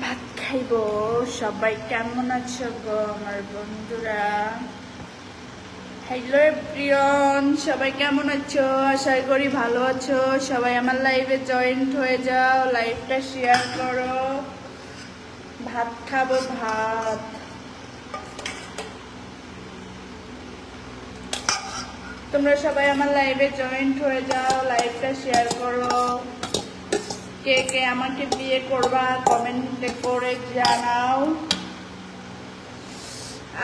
ভাত খাইব। সবাই কেমন আছো গো আমার বন্ধুরা? হ্যালো এভরিওয়ান, সবাই কেমন আছো? আশা করি ভালো আছো। সবাই আমার লাইভে জয়েন্ট হয়ে যাও, লাইভটা শেয়ার করো। ভাত খাবো, ভাত। তোমরা সবাই আমার লাইভে জয়েন্ট হয়ে যাও, লাইভটা শেয়ার করো। কে কে আমাকে বিয়ে করবা কমেন্টে করে জানাও।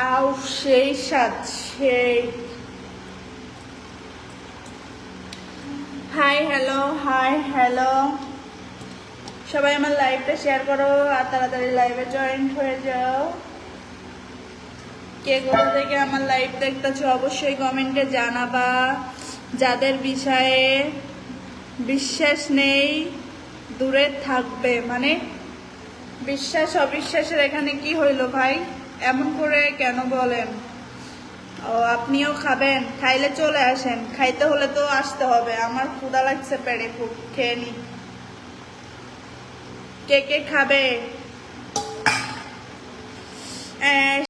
আও সেই সাথ সেই। Hi hello, hi hello. সবাই আমার লাইভটা শেয়ার করো আর তাড়াতাড়ি লাইভে জয়েন্ট হয়ে যাও। কে কোথা থেকে আমার লাইভ দেখতেছো অবশ্যই কমেন্টে জানাবা। যাদের বিষয়ে বিশ্বাস নেই দূরে থাকবে, মানে বিশ্বাস অবিশ্বাসের এখানে কি হইলো ভাই? এমন করে কেন বলেন? ও আপনিও খাবেন? খাইলে চলে আসেন, খাইতে হলে তো আসতে হবে। আমার ক্ষুধা লাগছে, পেটে খুব, খেয়ে নি। কে কে খাবে?